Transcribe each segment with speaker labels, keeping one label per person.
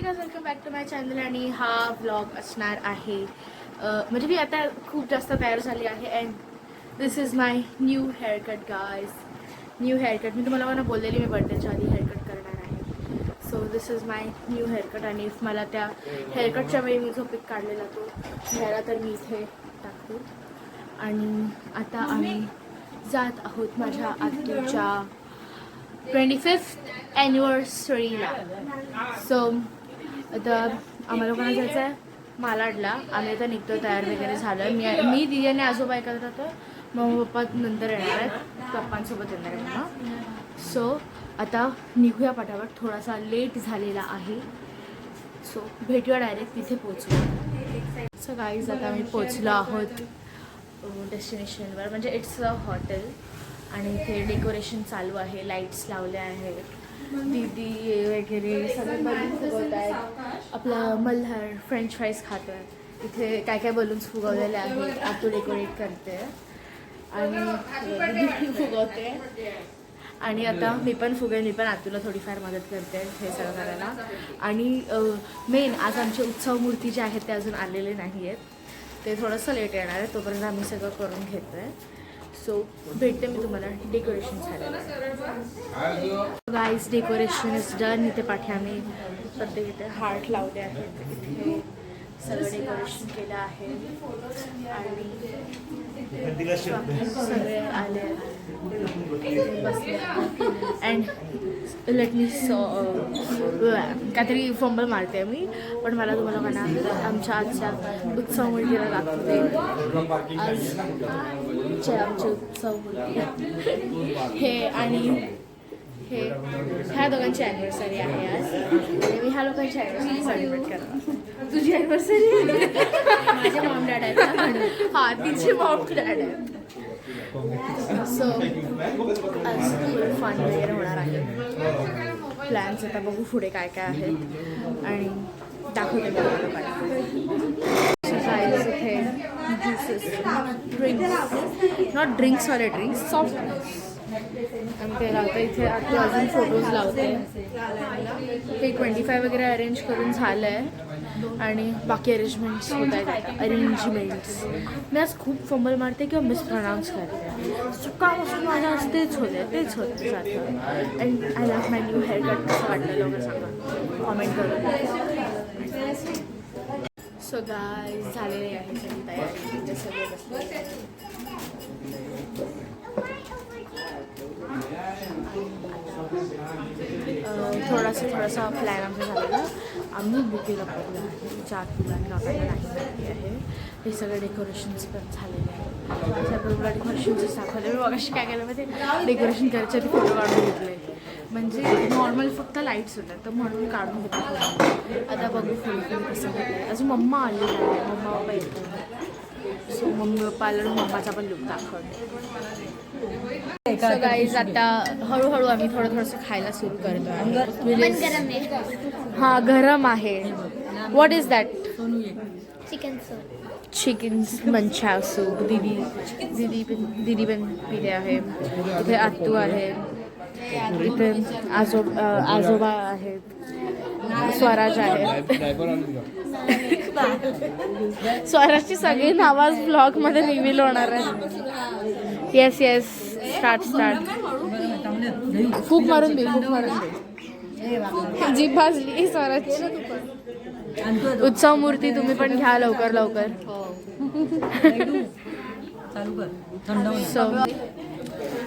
Speaker 1: Guys, welcome back to my channel. आणि हा vlog असणार आहे म्हणजे मी आता खूप जास्त तयार झाली आहे and this is my new haircut guys. New haircut मी तुम्हाला मला बोललेली मी बर्थडेच्या आधी हेअरकट करणार आहे. So this is my new haircut. आणि मला त्या हेअरकटच्या वेळी मी जो पिक काढलेला तो घ्यायला तर मी इथे टाकते. आणि आता आम्ही जात आहोत माझ्या आत्याच्या 25th ॲनिव्हर्सरीला. सो आता आम्हाला लोकांना जायचं आहे मालाडला. आम्ही आता निघतो, तयार वगैरे झालं. मी दिदी आणि आजोबा एकत्र राहतो. मग पप्पा नंतर येणार आहेत, पप्पांसोबत येणार आहेत ना. सो आता निघूया पटापट, थोडासा लेट झालेला आहे. सो भेटूया डायरेक्ट तिथे पोचलो. सो गाईज आता आम्ही पोचलो आहोत डेस्टिनेशनवर. म्हणजे इट्स अ हॉटेल आणि इथे डेकोरेशन चालू आहे, लाईट्स लावले आहेत, दीदी वगैरे सगळे बलून फुगवत आहेत. आपला मल्हार फ्रेंच फ्राईज खातो आहे. इथे काय काय बलून्स फुगवलेले आहेत. आतू डेकोरेट करते आणि दीदी फुगवते. आणि आता मी पण फुगेन, मी पण आतूला थोडीफार मदत करते हे सगळं करायला. आणि मेन आज आमचे उत्सव मूर्ती जे आहेत ते अजून आलेले नाही आहेत, ते थोडंसं लेट येणार आहे. तोपर्यंत आम्ही सगळं करून घेतो आहे. सो भेटते मी तुम्हाला डेकोरेशन झालेलं. Guys decoration is done. इथे पाठी आम्ही प्रत्येक इथे हार्ट लावले आहेत. इथे सगळं डेकोरेशन केलं आहे आणि सगळे आले बसले. अँड लेट मी काहीतरी फंबल मारते मी, पण मला तुम्हाला म्हणा आमच्या आजच्या उत्सव मूर्तीला दाखवते. आज आमचे उत्सव मूर्ती हे आणि हे ह्या दोघांची ॲनिव्हर्सरी आहे आज. आणि मी ह्या लोकांची ॲनिव्हर्सरी सेलिब्रेट करणार. तुझी ॲनिव्हर्सरी माझे मॉम डॅड आहेत ना म्हणून. हां, तिचे मॉम डॅड आहेत. सो आज फन वगैरे होणार आहे. प्लॅन्स आता बघू पुढे काय काय आहेत आणि दाखवते इथे ज्युसेस, ड्रिंक्स, नॉट ड्रिंक्सवाले ड्रिंक्स, सॉफ्ट ड्रिंक्स आणि ते लावतं. इथे आता अजून फोटोज लावते. हे 25 वगैरे अरेंज करून झालं आहे आणि बाकी अरेंजमेंट्स होत आहेत आता. अरेंजमेंट्स मी आज खूप फंबल मारते किंवा मिसप्रोनाऊन्स करते. सकाळपासून माझ्या आज तेच होतं जातं. And I love my new haircut. कसं वाटलं लोकं सांगा कॉमेंट करून. सो गाईज झालेली आहे सगळी तयारी. तिथे सगळे बसले. थोडासा प्लॅन आमचा झालेला. आम्ही बुकेला पडलो आहे 4 फुलं आणि नॉटाला नाही आहे. हे सगळे डेकोरेशन्स पण झालेले आहे. सगळं डेकोरेशन्स दाखवले. मी मगाशी काय केलं माहिती, डेकोरेशन करायच्या आधी फोटो काढून घेतले. म्हणजे नॉर्मल फक्त लाईट्स होत्या तर म्हणून काढून घेतले. आता बघू फुल कसं होतं आहे. अजून मम्मा आलेली आहे, मम्मा पप्पा येतो. सो मम्मी पप्पा आलं, मम्माचा पण लुक दाखवते. सो गाईज आता हळूहळू आम्ही थोडंसं खायला सुरू करतो आहे. हां, गरम आहे. What is that? Chicken manchow soup. दीदी पण पिले आहे. इथे आत्तू आहे, इथे आजोबा आहेत, स्वराज आहे. स्वराजची सगळी नावं ब्लॉगमध्ये रिव्हील होणार आहे. Yes start. खूप मारून दे. जीभ भाजली स्वराजची. उत्सव मूर्ती तुम्ही पण घ्या लवकर. सो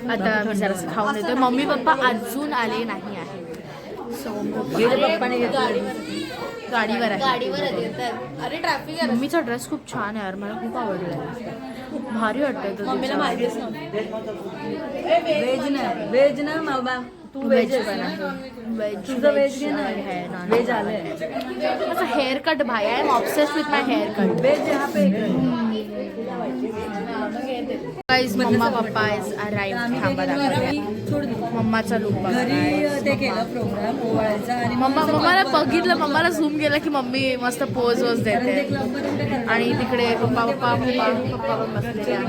Speaker 1: आता आम्ही जरासं खाऊन येतो. मम्मी पप्पा अजून आले नाही आहे. सो गाडीवर आहे. अरे ट्रॅफिक आहे. मम्मीचा ड्रेस खूप छान आहे यार, मला खूप आवडला. भारी वाटतं. मम्मीला माहितीच नव्हतं. व्हेज ना तू व्हेज पण आहे. व्हेज आलं. माझं हेअर कट भाई आहे. Obsessed with my hair cut. Veg यहाँ पे गाइस मम्मा पप्पा इज अराइव्ड. थांबा दाखवते मम्माचा लुक बघा.
Speaker 2: ते केलं प्रोग्राम ओवाळायचा आणि
Speaker 1: मम्माला बघितलं. मम्माला झूम केलं की मम्मी मस्त पोज देते. आणि तिकडे पप्पा पण बसलेले आहेत.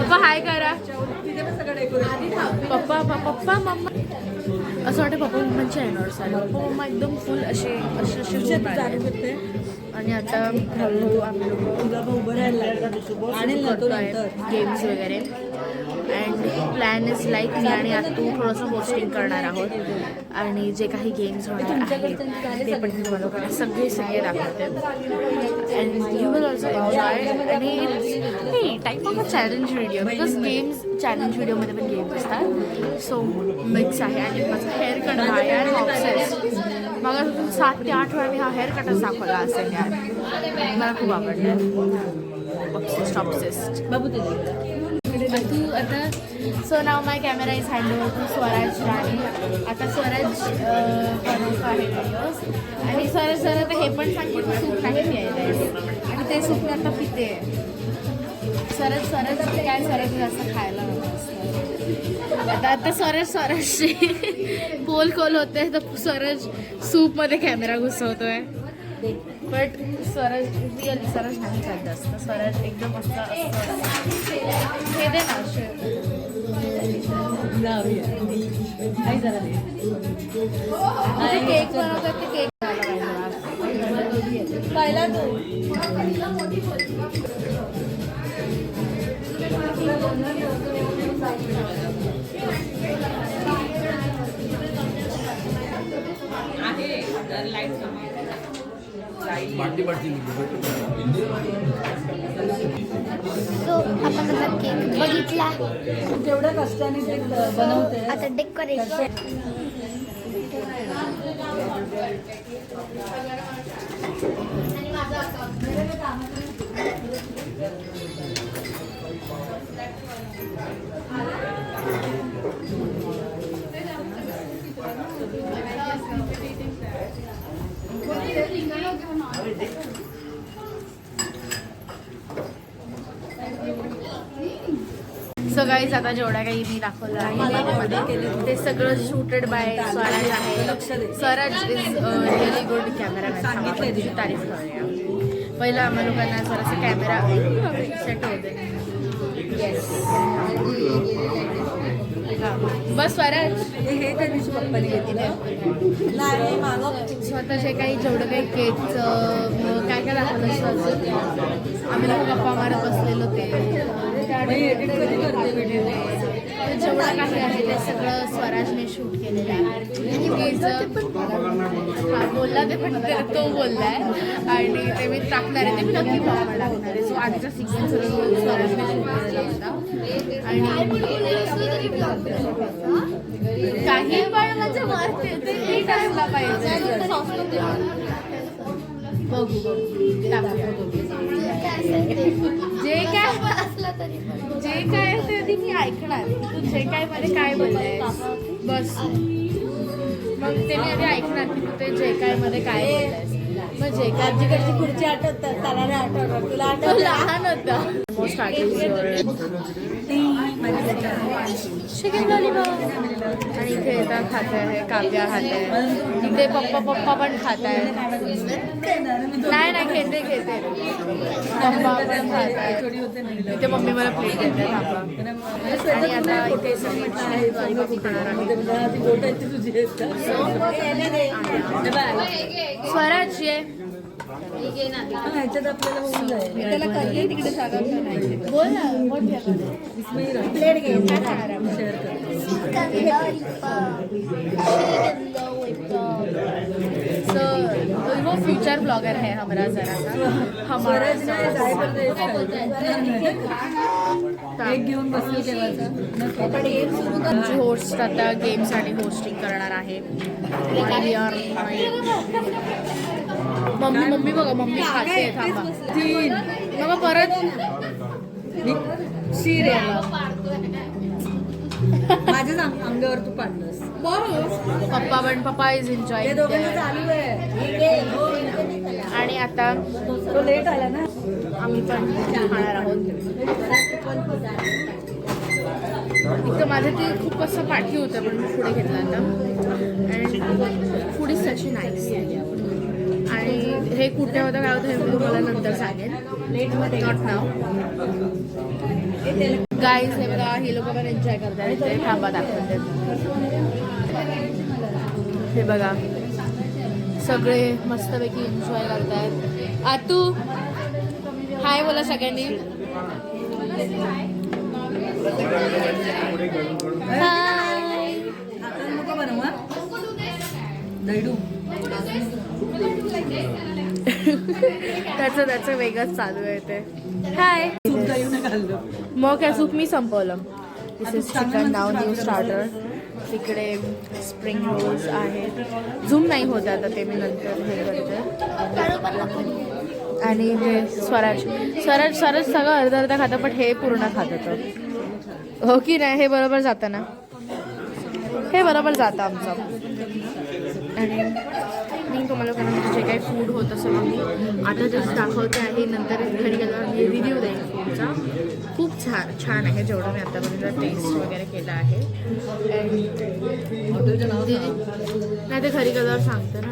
Speaker 1: पप्पा हाय करा. पप्पा मम्मा असं वाटतं पप्पा मम्मांची अॅनिव्हर्सरी. पप्पा मम्मा एकदम फुल असे होऊन आले. आणि आता हळूहळू आम्ही लोक
Speaker 2: आणेल ना तो नंतर.
Speaker 1: गेम्स वगैरे. अँड प्लॅन इज लाईक मी आणि आत्तू थोडंसं होस्टिंग करणार आहोत आणि जे काही गेम्स होणार आहेत ते पण मी तुम्हाला सगळे दाखवते. And you will also enjoy. आणि type of a challenge video because games challenge व्हिडिओमध्ये पण गेम्स असतात. सो मिक्स आहे. आणि माझा हेअर कट आहे आणि ऑब्सेस मला 7 ते 8 वेळा मी हा हेअर कटच दाखवला असेल यार. मला खूप आवडलं. ऑब्सेस्ड
Speaker 2: बाबू ते
Speaker 1: तू आता. So now my camera is hand over to Swaraj Rani. आता स्वराज बनवतो आहे व्हिडिओज. आणि स्वराज जरा आता हे पण सांग की तू सूप नाही प्यायला आणि ते सूप आता पिते. स्वराज काय स्वराज जास्त खायला नव्हतं. आता स्वराजशी कोल होते तर स्वराज सूपमध्ये कॅमेरा घुसवतोय. बट स्वराज नाही खात जास्त. स्वराज एकदम असं हे दे ना केक बनवतात ते केक
Speaker 2: पहिला
Speaker 3: सो आपण आता केक बघितला.
Speaker 2: जेवढ्या कष्टाने ते बनवते.
Speaker 3: आता डेकोरेशन
Speaker 1: सो गाईज आता जेवढ्या काही मी दाखवलं आहे ते सगळं शूटेड बाय स्वराज आहे. Swaraj is really good cameraman. त्याची तारीफ करूया. पहिलं आम्हा लोकांना स्वराचा कॅमेरा सेट होते. येस बस स्वराज
Speaker 2: हे त्या दिवशी पप्पाने घेतलं नाही मागं.
Speaker 1: स्वतः जे काही जेवढं काही केकचं काय दाखवलं असतं आम्ही लोक गप्पा मारत बसलेलो ते
Speaker 2: एडिट कधी करते व्हिडिओ.
Speaker 1: जेवढं काही आहे ते सगळं स्वराजने शूट केलेलं आहे. बोलला ते पण तो बोललाय आणि ते मी टाकणार आहे. ते मी नक्की ब्लॉगवर टाकणार आहे. सो आजचा सिक्वेन्स स्वराजने शूट केलेला होता. आणि काही पण माझं मारते ते नीट असला पाहिजे. बघू जे काय ते मी ऐकणार. तू जे काय मध्ये काय बोललायस बस मग ते मी आधी ऐकणार की तू ते जे काय मध्ये काय बोललायस. मग जे काय
Speaker 2: आजीकडची खुर्ची आठवतात त्याला नाही आठवणार. तुला
Speaker 1: तो लहान होता. Most chicken lollipop. आणि इथे येतात खाते आहे. काव्या खाते आहे. इथे पप्पा पण खात आहे. नाही घेते पप्पा पण खात आहे. इथे मम्मी मला प्लेट देते थांबा. आणि आता इथे सगळी खाणार आहे. स्वराज ये
Speaker 2: ह्याच्यात आपल्याला होऊन जाईल.
Speaker 1: त्याला करते तिकडे जागा बोल ना
Speaker 2: प्लेट घे शेअर
Speaker 1: सो वो फ्यूचर ब्लॉगर है हमारा जरा हमारा
Speaker 2: एक घेऊन बसली तेव्हाचा.
Speaker 1: होस्ट आता गेमसाठी होस्टिंग करणार आहे. मम्मी बघा मम्मी खाते थांबा. मग परत
Speaker 2: शिरे माझ्याच अंगावर तू पाडलंस.
Speaker 1: पप्पा इज एन्जॉय.
Speaker 2: हे दोघांचं चालू आहे.
Speaker 1: आणि आता
Speaker 2: तो लेट आला ना.
Speaker 1: आम्ही पण खाणार आहोत. एक तर माझं ते खूप असं पाठी होतं पण मी पुढे घेतला आता. And food is such nice. आणि हे कुठे होतं काय होतं हे मी तुम्हाला नंतर सांगेन. Not now. गाईज हे बघा हे लोक पण एन्जॉय करतात. ते थांबा दाखवतात. हे बघा सगळे मस्तपैकी एन्जॉय करतायत. आतू हाय बोला सगळ्यांनी. हाय.
Speaker 2: नको बनवा दैडू.
Speaker 1: त्याचं वेगळंच चालू आहे ते. हाय.
Speaker 2: सूप दैडू नाही घाललं.
Speaker 1: मग काय सूप मी संपवलं. This is chicken now new starter. तिकडे स्प्रिंग रोल्स आहेत. झूम नाही होत आता ते मी नंतर हे करते. आणि हे स्वराज सगळं अर्धा खातं पण हे पूर्ण खात होतं. हो की नाही. हे बरोबर जातं ना. हे बरोबर जातं आमचं. आणि मी तुम्हाला जे काही फूड होतं सगळं मी आता जस्ट दाखवते आहे. नंतर घरी गेल्यावर मी रिव्ह्यू देईन फूडचा. खूप छान आहे जेवढं मी आतापर्यंत टेस्ट वगैरे केलं आहे. नाही ते घरी गेल्यावर सांगते ना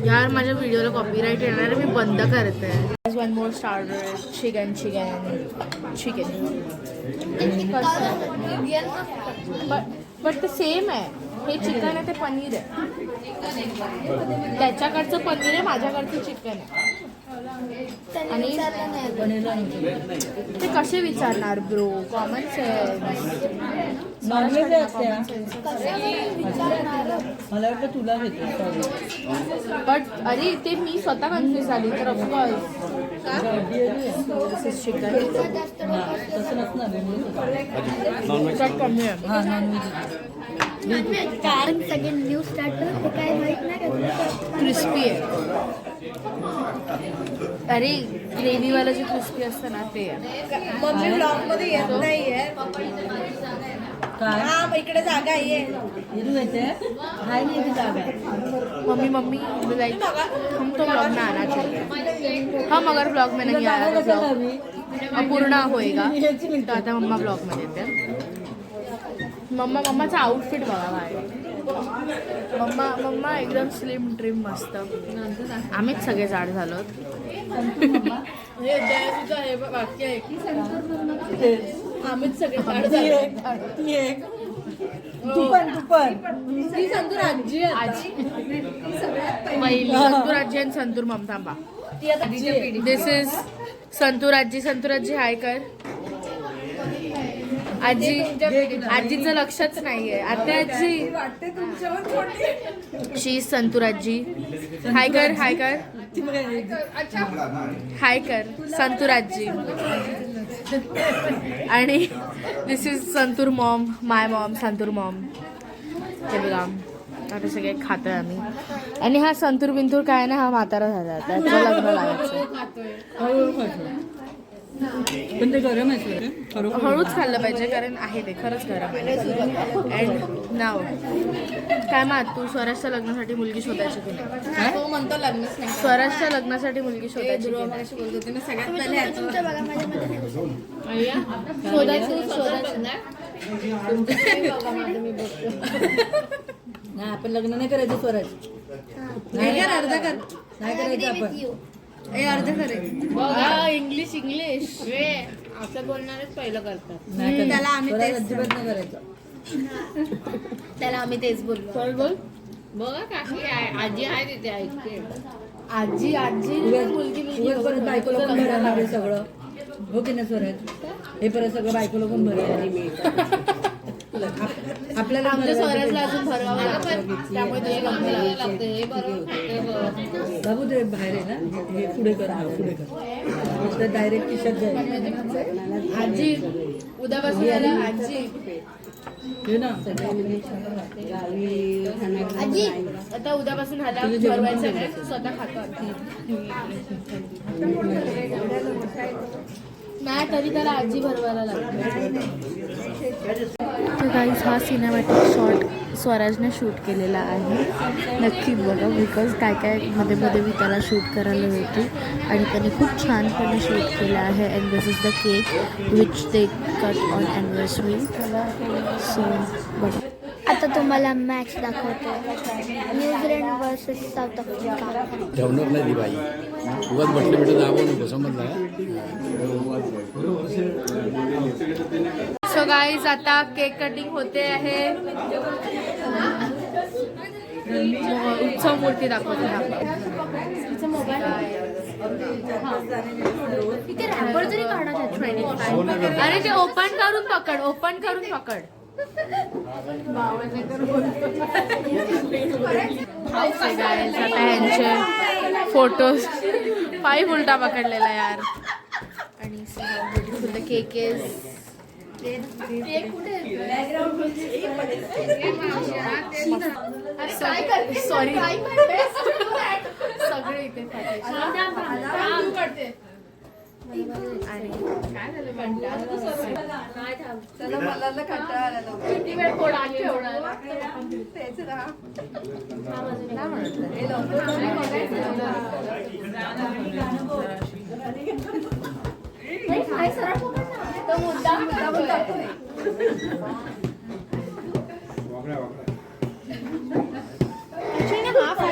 Speaker 1: यार. माझ्या व्हिडिओला कॉपीराईट येणार. मी बंद करते. One more starter chicken but ते सेम आहे. हे चिकन आहे ते पनीर आहे. त्याच्याकडचं पनीर आहे माझ्याकडचं चिकन आहे. आणि ते कसे विचारणार ब्रो. Common sense.
Speaker 2: नॉनव्हेज असते मला वाटतं तुला घेतो.
Speaker 1: बट अरे ते मी स्वतः कन्फ्युज झाली. तर ऑफकोर्स चिकन
Speaker 2: तसं नसणार
Speaker 1: कमी आहे.
Speaker 2: हां नॉनव्हेज.
Speaker 3: कारण सगळे न्यू स्टार्टर हे काय माहित नाही का.
Speaker 1: क्रिस्पी आहे. अरे ग्रेव्हीवाला जे क्रिस्पी असतं ना ते आहे.
Speaker 4: मम्मी ब्लॉग मध्ये येत नाहीये.
Speaker 2: काय
Speaker 4: हा इकडे जागा आहे.
Speaker 2: इथून जायचंय. हाय नाही इथे जागा.
Speaker 1: मम्मी लाइक हम तो ब्लॉग में आना चाहिए. हम अगर ब्लॉग में नहीं आया तो ब्लॉग अपूर्ण होएगा. तो आता मम्मा ब्लॉग मध्ये येते. मम्माचा आउटफिट बघा बाहेर. मम्मा एकदम स्लिम ट्रिम मस्त. आम्हीच सगळे जाड झालो.
Speaker 4: हे वाक्य आहे आम्हीच सगळे जाड झालो.
Speaker 2: तू पण
Speaker 4: ती संतूर आजी आहे.
Speaker 1: पहिली संतूर आजी आणि संतूर ममता बा.
Speaker 4: ती आता आजीच्या पिढी.
Speaker 1: दिस इज संतूर आजी हाय कर. आजीचं लक्षच नाहीये. आता आजी
Speaker 4: वाटते तुमच्यावर थोडी.
Speaker 1: शी संतूर आजी हाय कर. हाय कर संतूर आजी. आणि this is Santoor mom. My mom Santoor mom. हे बघा आता सगळे खातोय आम्ही. आणि हा संतूर बिंतूर काय ना हा म्हातारा झाला. त्याचं लग्न लावायचं.
Speaker 2: पण ते गरम आहे खरोखर.
Speaker 1: हळूच खाल्लं पाहिजे कारण आहे ते खरंच गरम आहे. अँड नाव काय मग तू स्वराजच्या लग्नासाठी मुलगी शोधायची की नाही.
Speaker 4: तो म्हणतो लग्नच नाही.
Speaker 1: स्वराजच्या लग्नासाठी मुलगी शोधायची की नाही.
Speaker 4: बोलत होते ना सगळ्यात पहिले
Speaker 3: तुम्ही तुमचं बघा माझ्या
Speaker 1: शोधायचं.
Speaker 2: नाही आपण लग्न नाही करायचं स्वराज. नाही
Speaker 4: अर्धा कर.
Speaker 2: नाही करायचं आपण.
Speaker 4: हे अर्ध करे.
Speaker 1: इंग्लिश
Speaker 4: असं बोलणारच पहिलं करतात.
Speaker 2: नाही करायचं.
Speaker 4: त्याला आम्ही
Speaker 2: स्वराज
Speaker 4: तेच
Speaker 2: अजिबात नाही करायचं.
Speaker 4: त्याला आम्ही तेच बोललो.
Speaker 1: बोल.
Speaker 4: बघा काकी आजी आहे तिथे ऐकते.
Speaker 1: आजी मुलगी
Speaker 2: उगाच परत बायकोला पण भरायला लागेल सगळं. हो की नाही स्वराज. हे परत सगळं बायकोला पण भरायला आपल्याला
Speaker 1: आमच्या स्वराजला अजून भरवावं लागतं. त्यामुळे तुझी
Speaker 4: लागतं. हे बरोबर.
Speaker 2: बाबू ते बाहेर आहे ना. हे पुढे कर. पुढे कर. तर डायरेक्ट खिशात जाईल.
Speaker 1: आजी उद्यापासून याला आजी
Speaker 2: हे ना
Speaker 3: आजी
Speaker 1: आता उद्यापासून ह्याला भरवायचं नाही. स्वतः खातो. नाही तरी त्याला आजी भरवायला लागते. तर गाईज हा सिनेमॅटिक शॉट स्वराजने शूट केलेला आहे. नक्की बघा बिकॉज काय मध्ये मी त्याला शूट करायला होती आणि त्याने खूप छानपणे शूट केलं आहे. And this is the cake which they cut on anniversary. So बघा
Speaker 3: आता तुम्हाला मॅच दाखवतो. New Zealand versus south Africa.
Speaker 5: ठेवणार नाही ती बाई. उगाच बसले भेटत जावं नको समजला.
Speaker 1: सो गाईज आता केक कटिंग होते आहे. उत्सव मूर्ती दाखवते
Speaker 3: इथे रॅपर जरी काढा त्यात.
Speaker 1: अरे ते ओपन करून पकड, ओपन करून पकड. आता यांचे फोटोज 5 उलटा पकडलेला यार. आणि ब्युटिफुल केक इज सॉरी सगळे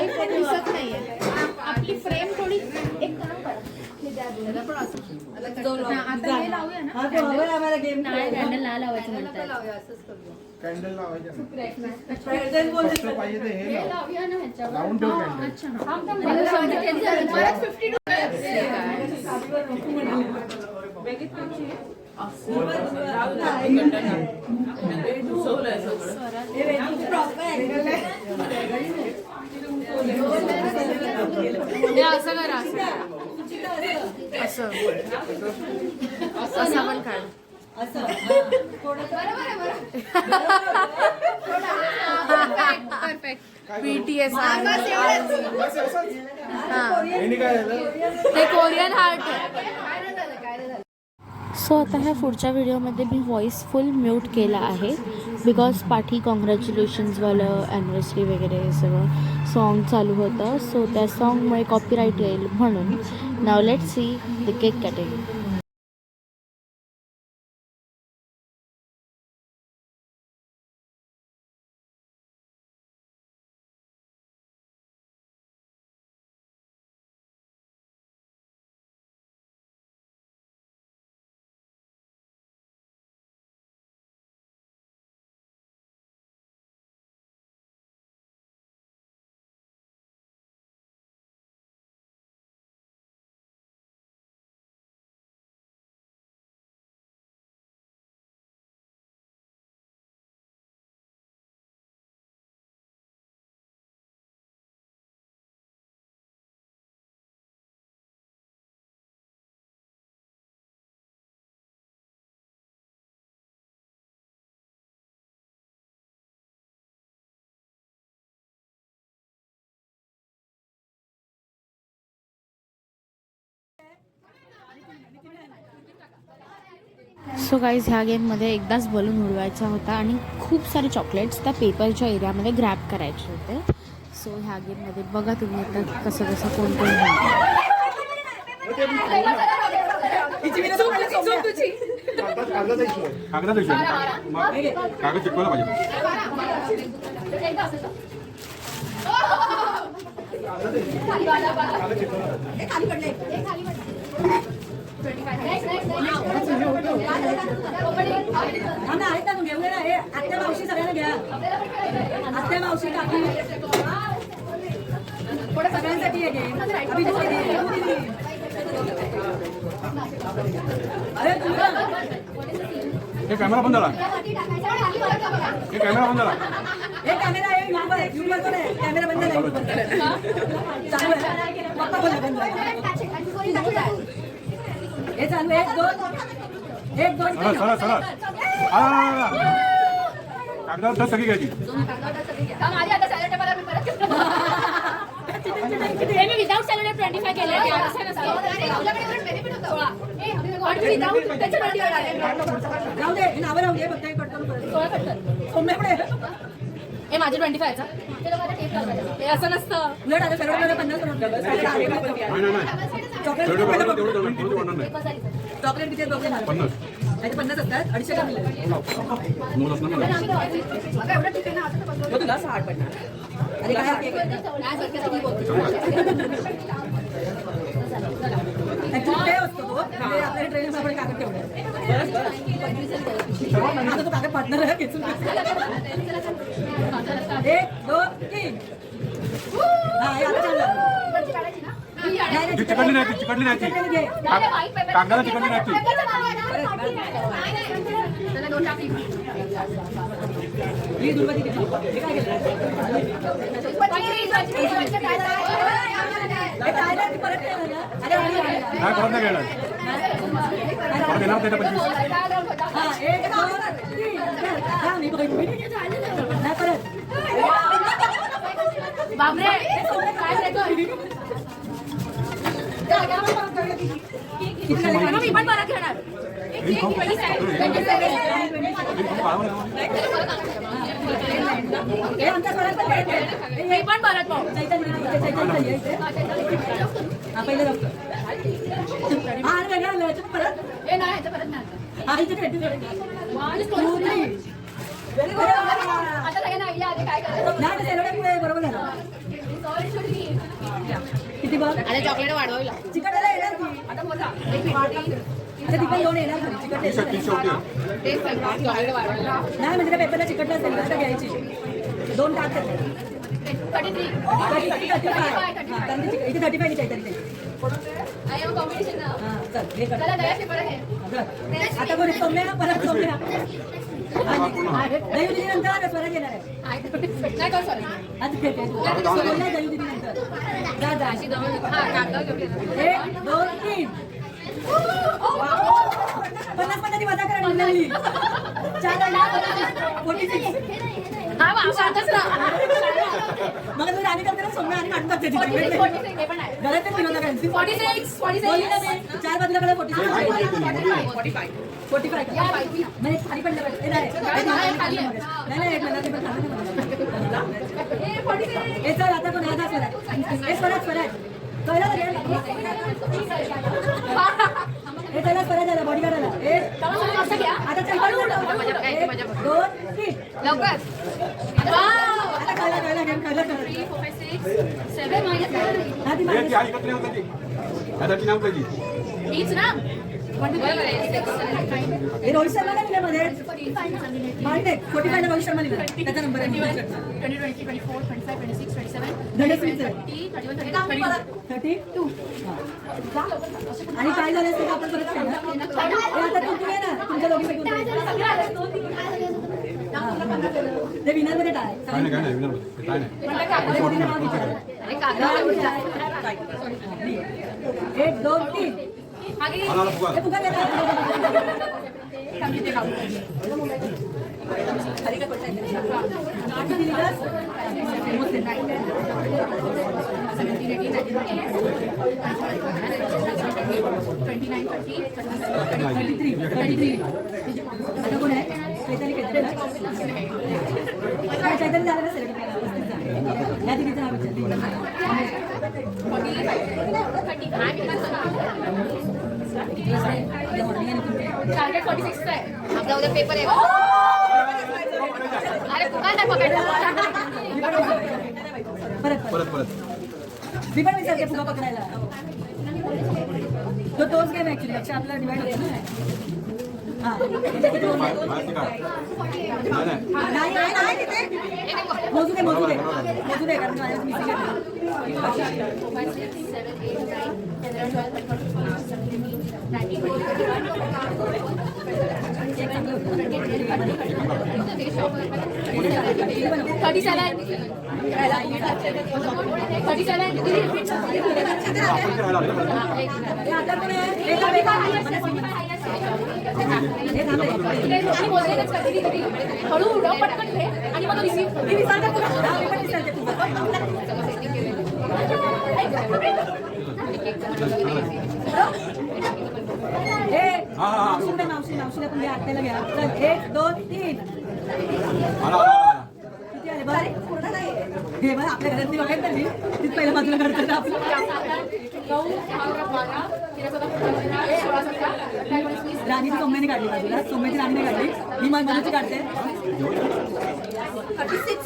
Speaker 1: इथे दिसत नाहीये आपली फ्रेम थोडी एक
Speaker 2: आम्हाला गेम
Speaker 3: कॅन्डल नाही लावायचं म्हणतात.
Speaker 6: कॅन्डल लावायचं पाहिजे ते हे लावून ठेव
Speaker 1: असं करा असं असं पण काढ. BTS ते कोरियन हार्ट आहे.
Speaker 7: सो आता ह्या पुढच्या व्हिडिओमध्ये मी व्हॉईस फुल म्यूट केला आहे बिकॉज पाठी कॉंग्रॅच्युलेशन्सवालं ॲनिव्हर्सरी वगैरे हे सगळं सॉन्ग चालू होतं. सो त्या सॉन्गमुळे कॉपीराईट येईल म्हणून. Now let see the cake cutting. So guys ह्या गेममध्ये एकदाच बलून उडवायचा होता आणि खूप सारे चॉकलेट्स त्या पेपरच्या एरियामध्ये ग्रॅब करायचे होते. सो ह्या गेममध्ये बघा तुम्ही आता कसं कसं कोण कोण
Speaker 5: कागद चिटकवला पाहिजे.
Speaker 2: आत्या मावशी सगळ्यांना घ्या. आत्या मावशी काकी सगळ्यांसाठी आहे गेम.
Speaker 5: हे कॅमेरा बंद झाला. हे कॅमेरा बंद झाला.
Speaker 2: हे कॅमेरा आहे कॅमेरा बंद चालू आहे. पप्पा बोला बंद. हे चालू आहे. 1 2
Speaker 5: चला चला कागदावर सगळी घ्यायची.
Speaker 3: विदाउट सॅलरी 25 केलं.
Speaker 2: राहू दे नावं राहू दे. फक्त हे कट करून सोम्यापुढे
Speaker 1: हे माझे 25चा हे असं नसतं.
Speaker 2: उलट आता सर्वांना 50 चॉकलेट किती बघले मला 50 असतात. 250 तुला 60 पडणार. अरे काय असतो तो आपल्या ट्रेन आपण कागद ठेवलं. आता तो कागद पाडणार आहे. 1 2 3 हा, हे आता चालू आहे. नाही,
Speaker 8: ती चिकटली नाही ती चिकटली नाही ती
Speaker 2: चिकटली घे.
Speaker 8: कागदाला चिकटली नाही ती
Speaker 2: ही दुर्वाची किती? हे काय केलं? हे काय नाही, ती परत नाही आलं. अरे,
Speaker 8: नाही परत नाही घेणार परत येणार त्याच्या 25
Speaker 2: हा, 1, 2, 3, 4. हा, मी बघ, मी नाही परत.
Speaker 1: बापरे काय मी पण परत घेणार
Speaker 2: हे आमच्या घरात पण भेट आहे.
Speaker 1: मी पण परत पाहू
Speaker 2: चैतन्य इथे. हा, पहिलं डॉक्टर. हा, आणि वेगळं आलं. याच्यात परत. हा, इथे भेटू. 2, 3. Very good. नाही, ते सेलोटेपमुळे बरोबर झालं. किती बघ?
Speaker 4: आणि चॉकलेट वाढवावी लागते.
Speaker 2: चिकटायला येणार की? आता ती पण 2 येणार घरी. चिकट
Speaker 8: ती
Speaker 2: येणार.
Speaker 8: शेवटी
Speaker 4: तेच सांगते, चॉकलेट वाढवावी लागते.
Speaker 2: नाही म्हणजे त्या पेपरला चिकटला असेल तर घ्यायची. 2 टाक त्याच्यात. 35. हा, कारण ती इथे 35 ची आहे तरी ते. हा, चल, हे कर. चल. आता कोणी सौम्या परत सौम्या. दही दिदीनंतर आता स्वराज येणार आहे. आज खेळते. सोडलं दही दिदीनंतर. जा जा. 1, 2, 3. 50 मजा करा निघाली. 46.
Speaker 1: हा वाटच ना
Speaker 2: मग तुम्ही राणी करते ना सौम्या आणि काढून टाकते तिची. घरात ते फिरवलं काय? 46. 4 बाजूला कडे 45. 45. म्हणजे खाली पडलं पाहिजे. नाही नाही मला ते पण हे चल आता कोण आता स्वराज. हे स्वराज कळलं रे. हे त्याला स्वराज आला बॉडी गार्ड आला. आता चल 1, 2, 3.
Speaker 1: लवकर
Speaker 2: आता कळलं गेम कळलं. हा ती
Speaker 8: ती आई एकत्र होता ती आता ती नाव पाहिजे
Speaker 1: हीच ना
Speaker 2: हे रोहित शर्मा नाही दिलं मध्ये. माहिती आहे 45 ला रोहित शर्मा दिला. त्याचा नंबर आहे. 32. आणि काय झालं ते आपण परत सांगा. आता तुम्ही आहे ना तुमच्या दोघी ते विनर मध्ये काय
Speaker 8: काय नाही विनर काय नाही
Speaker 2: 1, 2, 3.
Speaker 8: आला फुगा
Speaker 2: हे फुगा देणार. आता कोण आहे? चैतन्य झालं ना सेलिब्रेट या दिदीचं नाव
Speaker 1: टार्गेट 46 आहे
Speaker 4: आपला उद्या पेपर आहे.
Speaker 1: अरे फुगा नाही पकडला
Speaker 2: परत
Speaker 8: परत परत
Speaker 2: मी पण विचारते फुगा पकडायला. तोच गेम ऍक्च्युली लक्ष आपला डिवाइड होतो ना. हा
Speaker 8: माहिती का नाही
Speaker 2: मोजू दे कारण माझ्या मिसिंग
Speaker 1: हळू उडव पटकन घे आणि मग
Speaker 2: मावशीला पण घ्या आत्याला घ्या. चल 1, 2, 3. किती आले बरं हे बरं आपल्या घरात ती बघायला मी तीच पहिल्या बाजूला घडतं आपलं. राणीची सोम्याने काढली बाजूला. सोम्याची राणीने काढली. मी मनोची काढते. 36.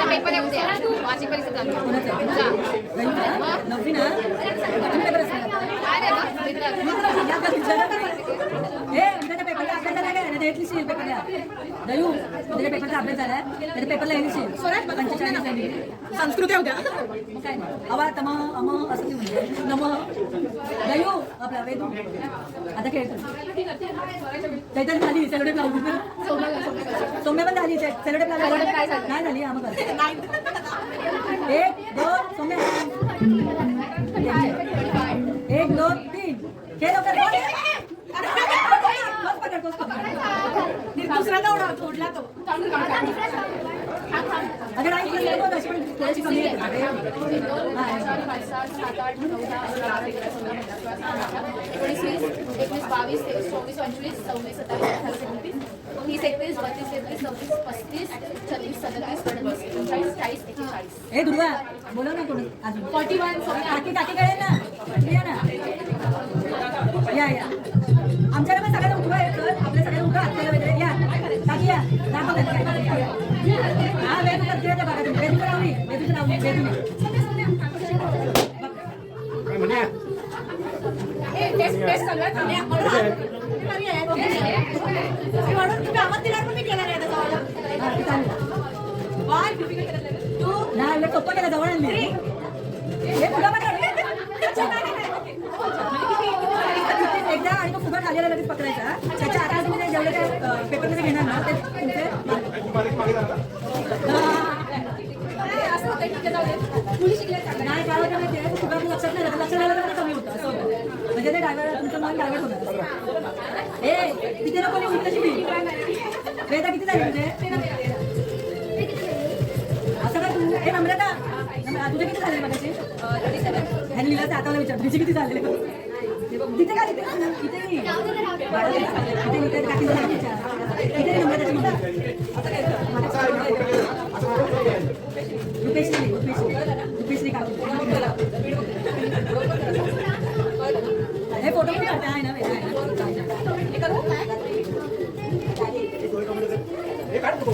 Speaker 4: पेपर आहे उद्या वार्षिक परीक्षा चालू
Speaker 2: नववी ना
Speaker 4: काय रे बघ मित्र
Speaker 2: पेपर आपल्याला घेतली सील पेपर द्या दयू त्याच्या पेपरचा अभ्यास झालाय त्याच्या पेपरला येईल सील 45 संस्कृती होत्या मग काय नाही अवा तम अम असं ती म्हणजे नम दयू आपला वेदू आता खेळतो चैतन्य झाली सेलोटेप लावून सौम्य पण झाली सेलोटेप लावून नाही झाली आम्ही करतो 1 2 सौम्य 1 2 3 खेळ लवकर दुसरा दौडा तोडला तो अगर आई अशी पण थोडीशी कमी येते
Speaker 1: 4, 5, 6, 7, 8, 9, 10, 11, 12, 13, 14, 15, 16, 17, 18, 19, 20, 21, 22, 23, 24, 25, 26, 27, 28, 29, 30, 31, 32, 33, 34, 35, 40,
Speaker 2: हे दुर्वा बोलव ना कोण अजून
Speaker 1: 41,
Speaker 2: काकी काकी कळेल ना या ना या आमच्याकडे पण सगळ्यांना उठवा आहे तर आपल्या सगळ्यांना उठवा आपल्याला वगैरे या काकी या दाखव हा वेदू करते त्या बघा तुम्ही वेदू लावली वेदूची लावली वेदू
Speaker 8: काय म्हणे
Speaker 1: टेस्ट चालू आहे
Speaker 2: तुम्ही आवाज दिल्यावर पण मी केला नाही तू नाही उलट सोपं केलं जवळ आणली हे फुलं पण एकदा आणि तो फुगा खाली लगेच पकडायचा त्याच्या आता तुम्ही जेवढे काय पेपरमध्ये घेणार ना ते तुमचे नाही काय होतं माहिती आहे फुगा लक्षात नाही राहत लक्षात राहिलं तर कमी होतं असं होतं म्हणजे ते ड्रायव्हर तुमचं मन डायव्हर्ट होणार ए तिथे ना कोणी उठलं शिकली वेदा किती झाली तुझे असं काय तू हे नम्रता तुझे किती झाले मगाशी ह्याने लिहिलं तर आता विचार तुझे किती झाले तिथे का तिथे इथे काकीचं नाव विचार इथे नम्रताची मुलं रुपेशने काकू हे फोटो पण काढते आहे ना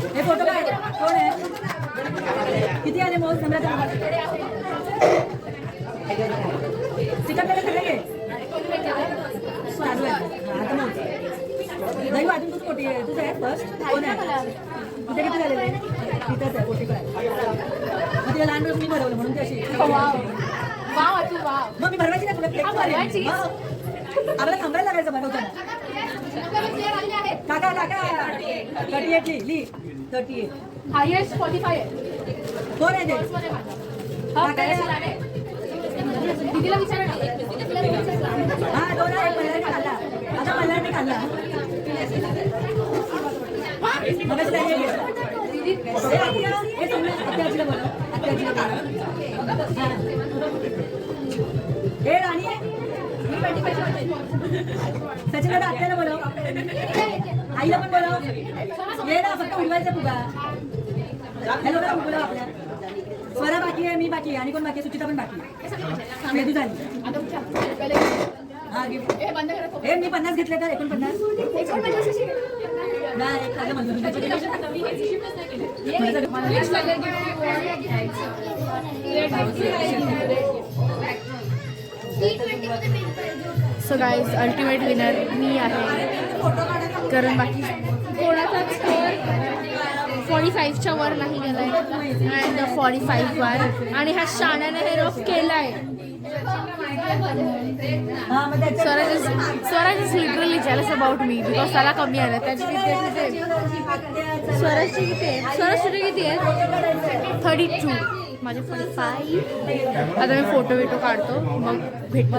Speaker 2: हे फोटो काय कोण आहे किती आले मोज नम्रता तिकडे सगळे घे चालू आहे आता मोज नाही अजून तूच कोटी आहे तुझं आहे फर्स्ट कोण आहे तुझे किती झालेले तिथंच आहे कोटी काय मग तिला लहान मी भरवलं म्हणून ती अशी मग मी भरवायची ना तुला आपल्याला थांबायला लागायचं भरवताना काका काका 38 ली 38
Speaker 1: हायेस्ट 45 आहे
Speaker 2: कोण आहे ते काका
Speaker 1: दीदीला विचारा ना
Speaker 2: हा दोन आहे मल्हारने खाल्ला आता मल्हारने खाल्ला मग दीदी हे समजा आत्याजीला बोला आत्याजीला बोला हे राणी सचिन दादा आत्याला बोलव आईला पण बोलव ये ना फक्त उडवायचं फुगा हॅलो का बोलव आपल्या स्वरा बाकी आहे मी बाकी आहे आणि कोण बाकी आहे सुचिता पण बाकी आहे मेदू झाली हा हे मी 50 घेतले तर 49 नाही एक झालं म्हणलं
Speaker 1: सो गाईज अल्टिमेट विनर मी आहे कारण बाकी कोणाचाच स्कोअर 45च्या वर नाही गेलाय अँड 45 वर आणि ह्या शाण्याने हे रफ केलाय Swaraj is literally jealous about me because त्याला कमी आलं त्याची स्वराजची किती आहे स्वराजची किती आहे 32 माझे 45 आता मी फोटो काढतो मग भेटतो